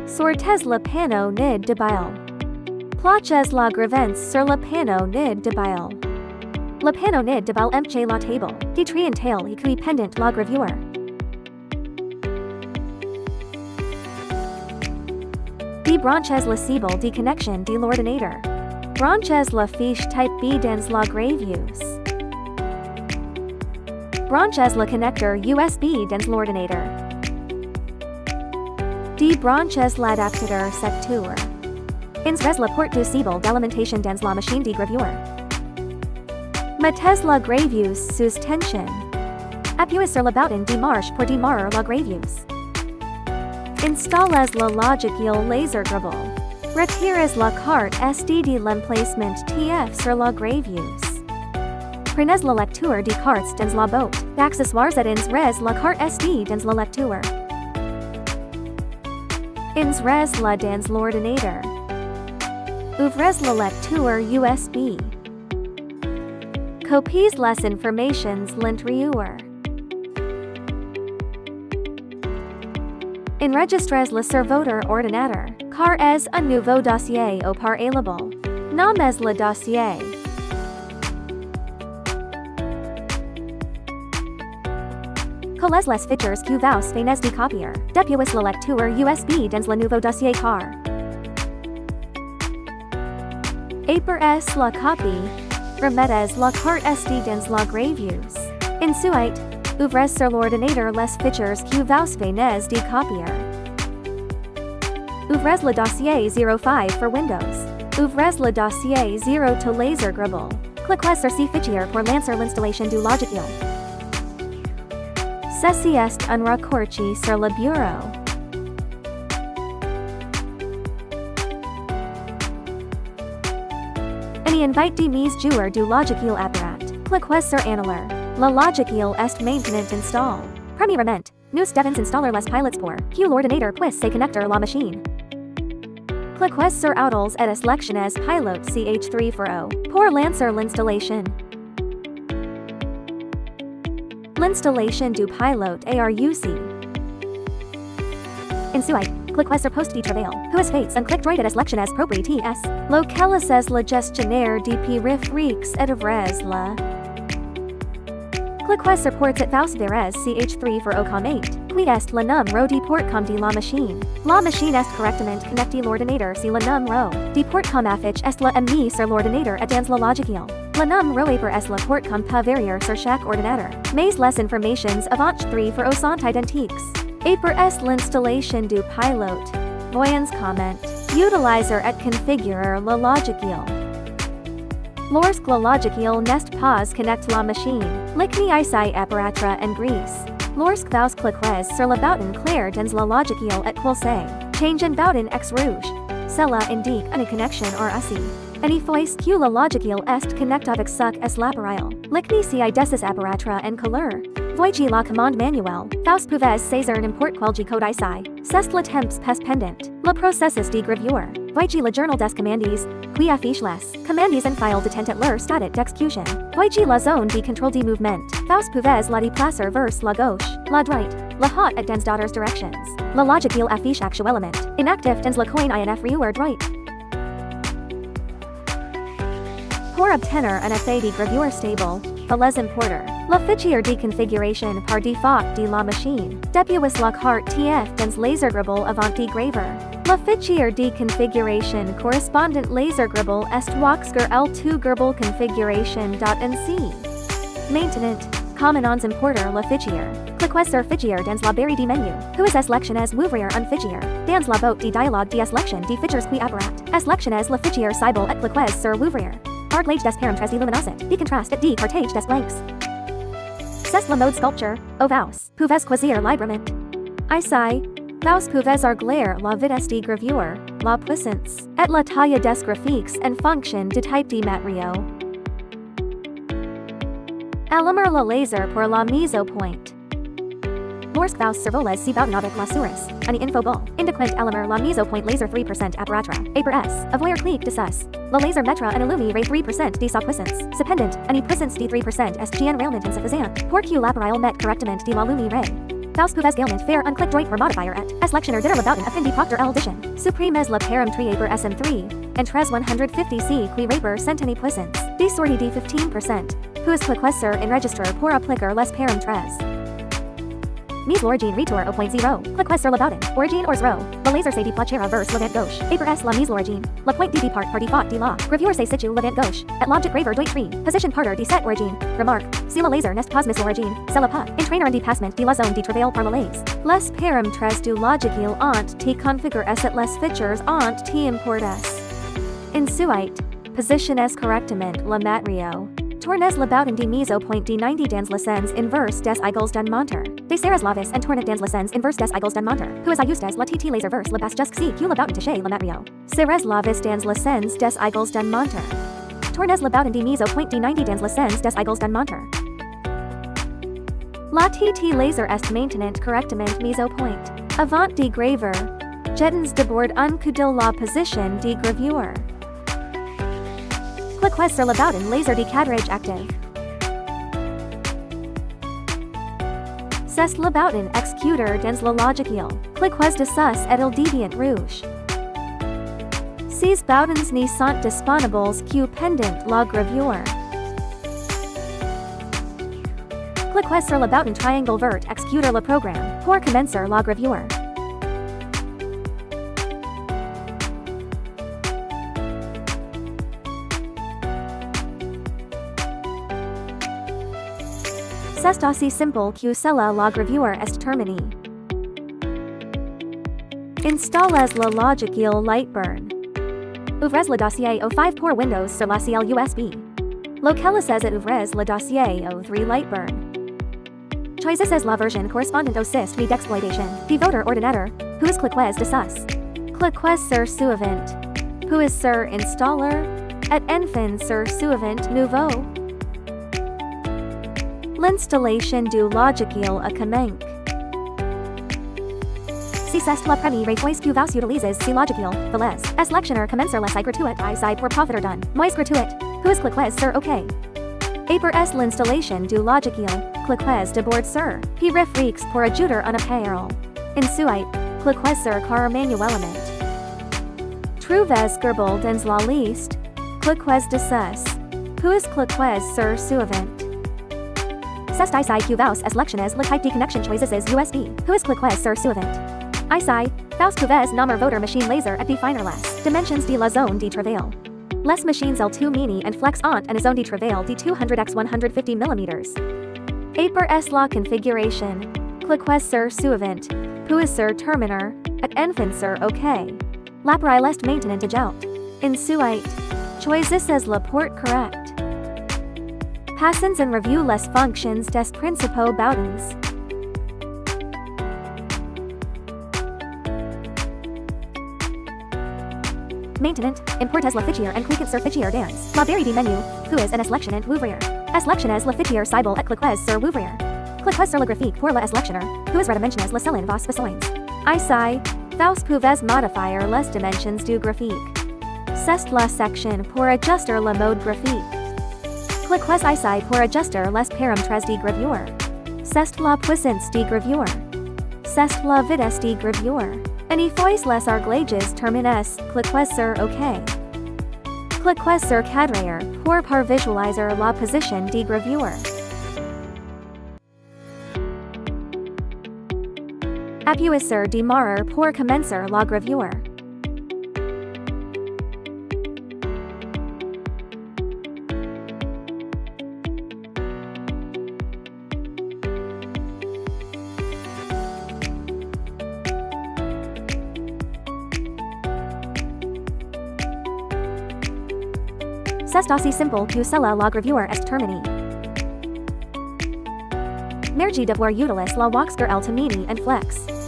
Sortes le panneau nid de bile. Plaches la gravence sur le panneau nid de bile. Le panneau nid de bile empche la table, qui trientail et qui pendant la gravure. D branches la cible de connexion de l'ordinateur. Branches la fiche type B dans la gravuse. Branches le connecteur USB dans l'ordinateur. D branches l'adaptateur secteur. Insres la porte du cible d'alimentation dans la machine de gravure. Mettez la gravuse sous tension. Appuyez sur le bouton de marche pour démarrer la gravuse. Installez le logiciel laser graveur. Retirez la carte SD de l'emplacement TF sur la gravuse. Prenez la lecture de cartes dans la boîte d'accessoires et insres la carte SD dans la lecture. Insres la dans l'ordinateur. Ouvrez la lecture USB. Copies les informations l'intérieur. Enregistrez le serveur ordinateur, car est un nouveau dossier au parallèle. Nommez le dossier. Collez les fichiers que vous venez de copier. Depuez la lecture USB dans le nouveau dossier car. Après la copie, remettez la carte SD dans la gravuse. Ensuite, ouvrez sur l'ordinateur les fichiers que vous venez de copier. Ouvrez le dossier 05 for Windows. Ouvrez le dossier 0 to laser graveur. Cliquez sur ces fichiers pour lancer l'installation du logiciel. Ceci est un raccourci sur le bureau. Any invite de mise jour du logiciel apparat. Cliquez sur Annuler. Le logiciel est maintenant installé. Premièrement, nous devons installer les pilotes pour que l'ordinateur puisse se connecter la machine. Cliquez sur Outils et sélectionnez Pilot CH340 pour lancer l'installation. L'installation du pilote ARUC. Ensuite, cliquez sur Poste de travail, puis faites un clic droit et sélectionnez Propriétés. Localisez le gestionnaire de périphériques et ouvrez la. Cliquez sur Ports et vous verrez CH340 comme 8. Qui est le numéro de port comme de la machine. La machine est correctement connectée l'ordinateur si le numéro de port comme affiche est le mis sur l'ordinateur et dans le logiciel. Le numéro après est le port comme peut varier sur chaque ordinateur. Mais les informations avant 3 sont identiques. Après est l'installation du pilote. Voyons comment. Utiliser et configurer le logiciel. Lorsque le logiciel n'est pas connecté la machine, l'icni apparaîtra en gris. Lorsque vous cliquez sur le bouton clair dans le logiciel et pulsez, change un bouton X rouge. Cela indique une connexion RSI. Une fois que le logiciel est connecté avec ce est l'appareil, l'icni des apparaîtra en couleur. Voici la commande manuelle. Vous pouvez saisir n'importe quel code ICI. C'est le temps pas pendant. Le processus de gravure. Voici le journal des commandes, qui affiche les commandes en file détente et leur stade d'exécution. Voici la zone de contrôle de mouvement. Vous pouvez la déplacer vers la gauche, la droite, la haute et dans d'autres directions. Le logiciel affiche actuellement inactif dans le coin inférieur droite. Pour obtenir un effet de gravure stable, les importer le fichier de configuration par défaut de la machine. Depuez la carte TF dans lasergraveur avant de graver. Le fichier de configuration correspondant lasergraveur est WOXCKER-L2 graveur configuration.nc. Maintenant, comment importer le fichier. Cliquez sur fichier dans la barre de menu, puis sélectionnez ouvrir un fichier. Dans la boîte de dialogue de sélection de fichiers qui apparaît, sélectionnez le fichier cible et cliquez sur ouvrir. Arglage des paramètres illuminosité, de contraste et de partage des blancs. C'est le mode sculpture, au vous pouvez choisir librement. Ici, vous pouvez régler la vitesse de gravure, la puissance, et la taille des graphiques en fonction du type de matériau. Allumer le laser pour la mise au point. Lorsque vous survolez si bouton avec la souris, une info bull, indiquant allumer la mise au point laser 3% apparaîtra. Après avoir clic dessus, le laser mettra en illuminer 3% de sa puissance. Cependant, une puissance de 3% est généralement insuffisante pour que l'appareil mette correctement de la lumière. Faust pouvez également faire un clic droit pour modifier et sélectionner de l'aboutin afin d'y proctor l'addition. Supprimes la paramétrie pour SM3, and 150C qui rapper centeni puissance. D sortie D 15%. Puis cliquez sur enregistrer pour appliquer les paramétres. Mise l'origine retour au point 0. Cliquez sur l'aboutin. Origine or 0. Le laser se déplacera vers l'avant gauche. Et pour la mise l'origine. Le point D départ par défaut de la. Gravure se situe l'avant gauche. Et l'objet graveur doit 3. Position partir de cette origine. Remarque. Si le laser n'est pas mise l'origine, c'est le pas. Entraîneur en dépassement de la zone de travail par le laser. Les paramétres du logiciel ont te configure et les features ont te importes. Ensuite, positionnez correctement le matériau. Tournez l'aboutin de mise au point de 90 dans le sens inverse des aiguilles d'un monteur. Desserrez l'avis et tournez dans le sens inverse des aiguilles d'un monteur. Puis ajustez la TT laser vers le bas jusqu'ici que l'aboutin touche le matériau. Serrez l'avis dans le sens des aiguilles d'un monteur. Tournez l'aboutin de mise au point de 90 dans le sens des aiguilles d'un monteur. La TT laser est maintenant correctement mise au point. Avant de graveur. Jettons d'abord un coup de la position de gravure. Cliquez sur l'aboutin laser de cadrage active. C'est l'aboutin exécuteur dans le logiciel. Cliquez dessus et il devient rouge. Ces boutons ne sont disponibles que pendant la gravure. Cliquez sur l'aboutin triangle vert exécuter le programme pour commencer la gravure. C'est aussi simple que cela la gravure est terminée. Installez le logiciel Lightburn. Ouvrez le dossier au 5 pour Windows sur la CL USB. Localisez et ouvrez le dossier au 3 Lightburn. Choisissez la version correspondante au système d'exploitation de votre ordinateur, puis cliquez dessus. Cliquez sur Suivant. Puis sur Installer, et enfin sur Suivant Nouveau. L'installation du logiciel a commencé. Si c'est la première fois que vous utilisez ce logiciel, veuillez sélectionner commencer l'essai gratuit ici pour profiter d'un mois gratuit, puis cliquez sur OK. Et pour l'installation du logiciel, cliquez d'abord sur P-Refreaks pour ajouter un appareil. Ensuite, cliquez sur Car manuellement. Trouvez Gerbil dans la liste, cliquez dessus, puis cliquez sur Suivant. C'est ici que vous sélectionnez le type de connexion choises USB, puis cliquez sur Suivant. Ici, vous pouvez nommer votre machine laser et définir les dimensions de la zone de travail. Les machines L2 Mini&Flex ont une zone de travail de 200 x 150 mm. Et pour la configuration, cliquez sur Suivant, puis sur Terminer, et enfin sur OK. L'appareil est maintenant ajout. Ensuite, choisissez le port correct. Passons en review les fonctions des principaux boutons. Maintenant, importez le fichier et cliquez sur fichier dans la barre du menu, puis en sélectionnant ouvrir. Sélectionnez le fichier cible et cliquez sur ouvrir. Cliquez sur le graphique pour le sélectionner, puis redimensionnez le cellin vos besoins. Ici, vous pouvez modifier les dimensions du graphique. C'est la section pour ajuster le mode graphique. Cliquez ici pour ajuster les paramètres de gravure. C'est la puissance de gravure. C'est la vitesse de gravure. Une fois les réglages terminés, cliquez sur OK. Cliquez sur Cadrer pour visualiser la position de gravure. Appuyez sur Démarrer pour commencer la gravure. C'est aussi simple que cela la gravure est terminée. Merci d'avoir utilisé la WOXCKER-DE L2 Mini&Flex.